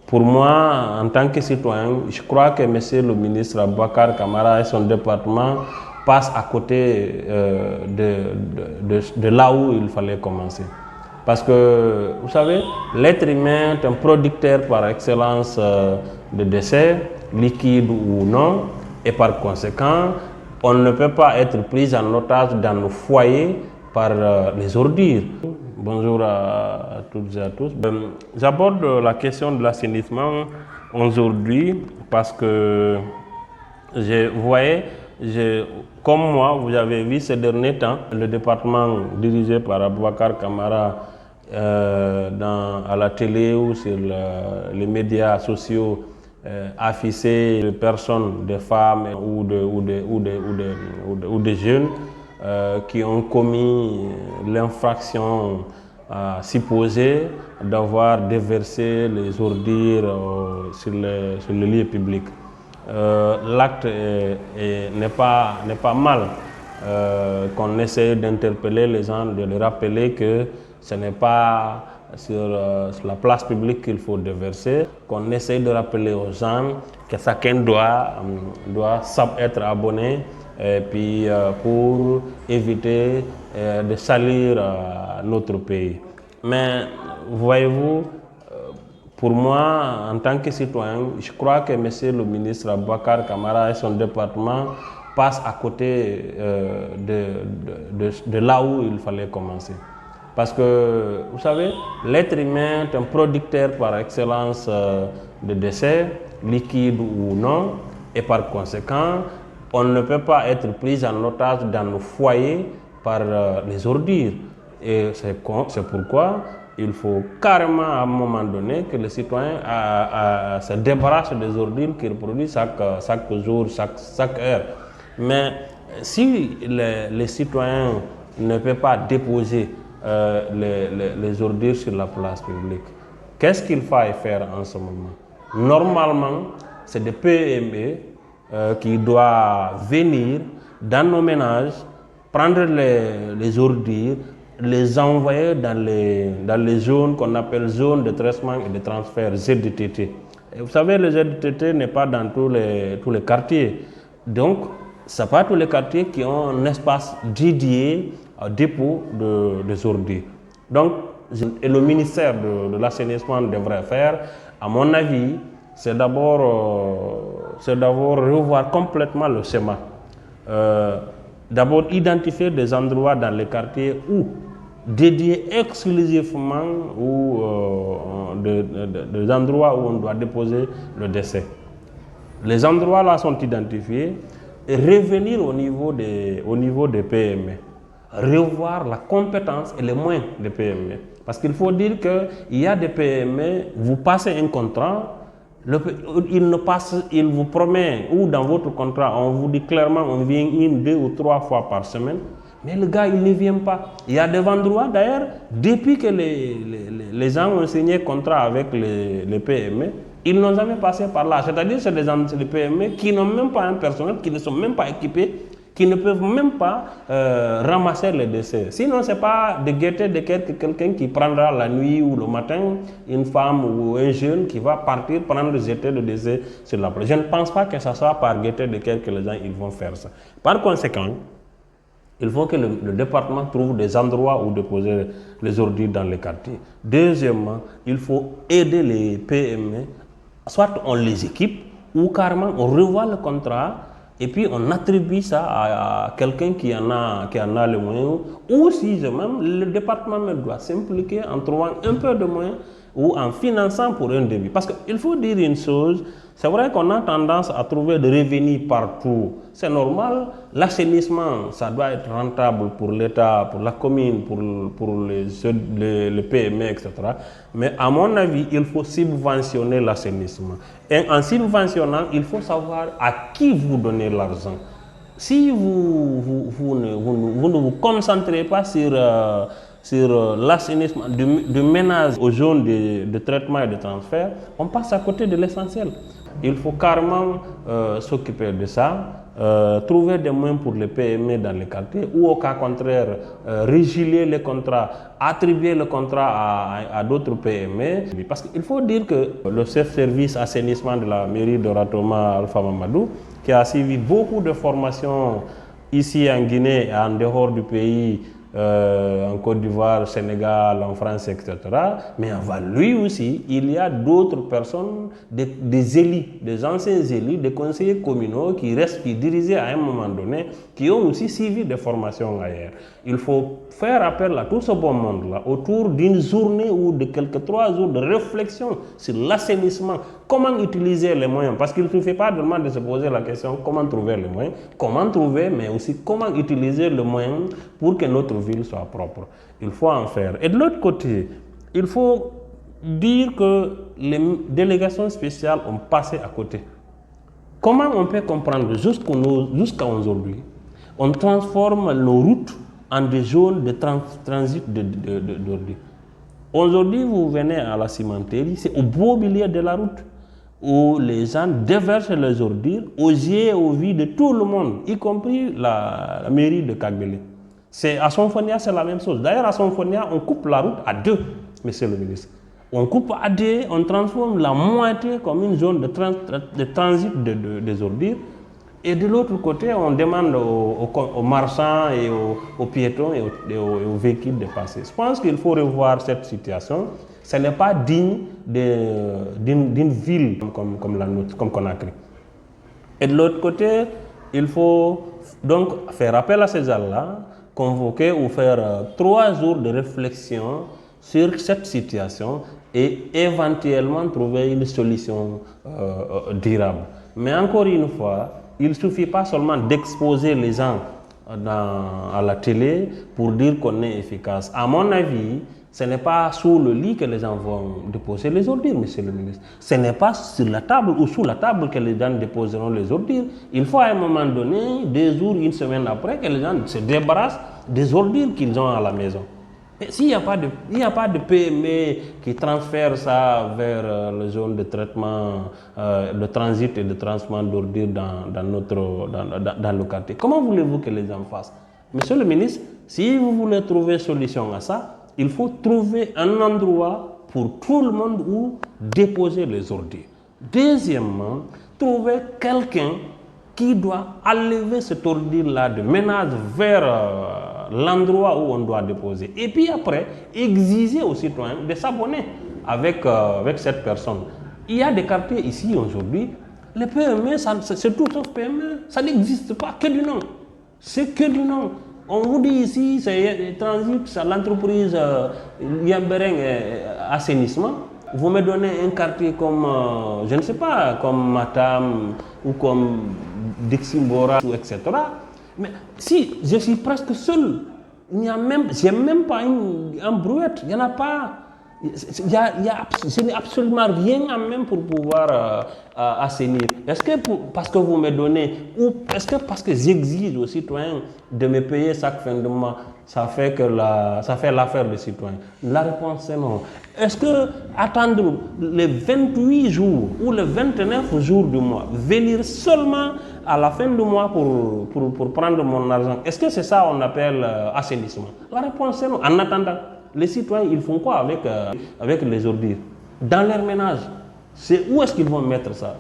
Pour moi, en tant que citoyen, je crois que monsieur le ministre Boubacar Camara et son département passent à côté de là où il fallait commencer. Parce que, vous savez, l'être humain est un producteur par excellence de déchets, liquides ou non, et par conséquent, on ne peut pas être pris en otage dans nos foyers par les ordures. Bonjour à toutes et à tous. J'aborde la question de l'assainissement aujourd'hui parce que vous voyez, comme moi, vous avez vu ces derniers temps, le département dirigé par Boubacar Camara à la télé ou sur les médias sociaux afficher des personnes, des femmes ou des jeunes qui ont commis l'infraction supposée d'avoir déversé les ordures sur les lieux publics. L'acte n'est pas mal qu'on essaie d'interpeller les gens, de les rappeler que ce n'est pas sur la place publique qu'il faut déverser, qu'on essaie de rappeler aux gens que chacun doit être abonné et puis pour éviter de salir notre pays. Mais voyez-vous, pour moi, en tant que citoyen, je crois que monsieur le ministre Boubacar Camara et son département passent à côté de là où il fallait commencer. Parce que, vous savez, l'être humain est un producteur par excellence de déchets, liquides ou non, et par conséquent, on ne peut pas être pris en otage dans nos foyers par les ordures. Et c'est pourquoi il faut carrément à un moment donné que le citoyen se débarrasse des ordures qu'il produit chaque jour, chaque heure. Mais si les citoyens ne peuvent pas déposer les ordures sur la place publique, qu'est-ce qu'il faut faire en ce moment? Normalement, c'est des PME qui doivent venir dans nos ménages, prendre les ordures, les envoyer dans les zones qu'on appelle zones de traitement et de transfert, ZTT. Et vous savez, le ZTT n'est pas dans tous les quartiers. Donc, ce n'est pas tous les quartiers qui ont un espace dédié au dépôt des ordures. Donc, et le ministère de l'assainissement devrait faire, à mon avis, c'est d'abord revoir complètement le schéma. D'abord, identifier des endroits dans les quartiers où dédiés exclusivement ou des endroits où on doit déposer le déchet. Les endroits là sont identifiés et revenir au niveau des PME. Revoir la compétence et les moyens des PME. Parce qu'il faut dire qu'il y a des PME, vous passez un contrat, il vous promet, ou dans votre contrat, on vous dit clairement on vient 1, 2 ou 3 fois par semaine, mais le gars il ne vient pas. Il y a des endroits d'ailleurs, depuis que les gens ont signé contrat avec les PME, ils n'ont jamais passé par là. C'est-à-dire que c'est des PME qui n'ont même pas un personnel, qui ne sont même pas équipés, qui ne peuvent même pas ramasser les déchets. Sinon, ce n'est pas de gaieté de quelqu'un qui prendra la nuit ou le matin une femme ou un jeune qui va partir prendre jeter le déchet sur la plage. Je ne pense pas que ce soit par gaieté de quelques les gens ils vont faire ça. Par conséquent, il faut que le département trouve des endroits où déposer les ordures dans les quartiers. Deuxièmement, il faut aider les PME, soit on les équipe ou carrément on revoit le contrat et puis on attribue ça à quelqu'un qui en a les moyens, ou si même le département même doit s'impliquer en trouvant un peu de moyens ou en finançant pour un début. Parce qu'il faut dire une chose, c'est vrai qu'on a tendance à trouver des revenus partout. C'est normal, l'assainissement, ça doit être rentable pour l'État, pour la commune, pour les PME, etc. Mais à mon avis, il faut subventionner l'assainissement. Et en subventionnant, il faut savoir à qui vous donnez l'argent. Si vous ne vous concentrez pas sur l'assainissement du ménage aux zones de traitement et de transfert, on passe à côté de l'essentiel. Il faut carrément s'occuper de ça. trouver des moyens pour les PME dans les quartiers ou au cas contraire, résilier les contrats, attribuer le contrat à d'autres PME. Parce qu'il faut dire que le chef-service assainissement de la mairie de Ratoma, Alpha Mamadou, qui a suivi beaucoup de formations ici en Guinée et en dehors du pays, en Côte d'Ivoire, Sénégal, en France, etc. Mais avant lui aussi, il y a d'autres personnes, des élus, des anciens élus, des conseillers communaux qui dirigeaient à un moment donné, qui ont aussi suivi des formations ailleurs. Il faut faire appel à tout ce bon monde-là autour d'une journée ou de quelques 3 jours de réflexion sur l'assainissement. Comment utiliser les moyens? Parce qu'il ne suffit pas seulement de se poser la question comment trouver les moyens, comment trouver, mais aussi comment utiliser le moyen pour que notre ville soit propre. Il faut en faire. Et de l'autre côté, il faut dire que les délégations spéciales ont passé à côté. Comment on peut comprendre jusqu'à aujourd'hui, on transforme nos routes en des zones de transit d'ordures. Aujourd'hui, vous venez à la cimenterie, c'est au beau milieu de la route où les gens déversent les ordures aux yeux et aux vues de tout le monde, y compris la mairie de Kagbele. À Sonfonia, c'est la même chose. D'ailleurs, à Sonfonia, on coupe la route à 2, monsieur le ministre. On coupe à 2, on transforme la moitié comme une zone de transit des ordures. Et de l'autre côté, on demande aux marchands et aux piétons et aux véhicules de passer. Je pense qu'il faut revoir cette situation. Ce n'est pas digne d'une ville comme la nôtre, comme Conakry. Et de l'autre côté, il faut donc faire appel à ces gens-là, convoquer ou faire 3 jours de réflexion sur cette situation et éventuellement trouver une solution durable. Mais encore une fois, il ne suffit pas seulement d'exposer les gens à la télé pour dire qu'on est efficace. À mon avis, ce n'est pas sous le lit que les gens vont déposer les ordures, monsieur le ministre. Ce n'est pas sur la table ou sous la table que les gens déposeront les ordures. Il faut à un moment donné, 2 jours, 1 semaine après, que les gens se débarrassent des ordures qu'ils ont à la maison. Mais s'il n'y a pas de PME qui transfère ça vers les zones de traitement, de transit et de transport d'ordures dans le quartier, comment voulez-vous que les gens fassent? Monsieur le ministre, si vous voulez trouver solution à ça, il faut trouver un endroit pour tout le monde où déposer les ordures. Deuxièmement, trouver quelqu'un qui doit enlever cette ordure-là de ménage vers l'endroit où on doit déposer. Et puis après, exiger aux citoyens de s'abonner avec cette personne. Il y a des quartiers ici aujourd'hui, les PME, c'est tout sauf PME, ça n'existe pas, que du nom. C'est que du nom. On vous dit ici, c'est transit, c'est l'entreprise Yambereng Assainissement. Vous me donnez un quartier comme, je ne sais pas, comme Matam ou comme Diximbora, etc. Mais si je suis presque seul, j'ai même pas un brouette, il n'y en a pas. Je n'ai absolument rien à même pour pouvoir assainir. Est-ce que parce que vous me donnez, ou est-ce que parce que j'exige aux citoyens de me payer chaque fin de mois, ça fait l'affaire des citoyens? La réponse est non. Est-ce que attendre les 28 jours ou les 29 jours du mois, venir seulement à la fin du mois pour prendre mon argent, est-ce que c'est ça qu'on appelle assainissement? La réponse est non. En attendant, les citoyens, ils font quoi avec les ordures? Dans leur ménage, où est-ce qu'ils vont mettre ça?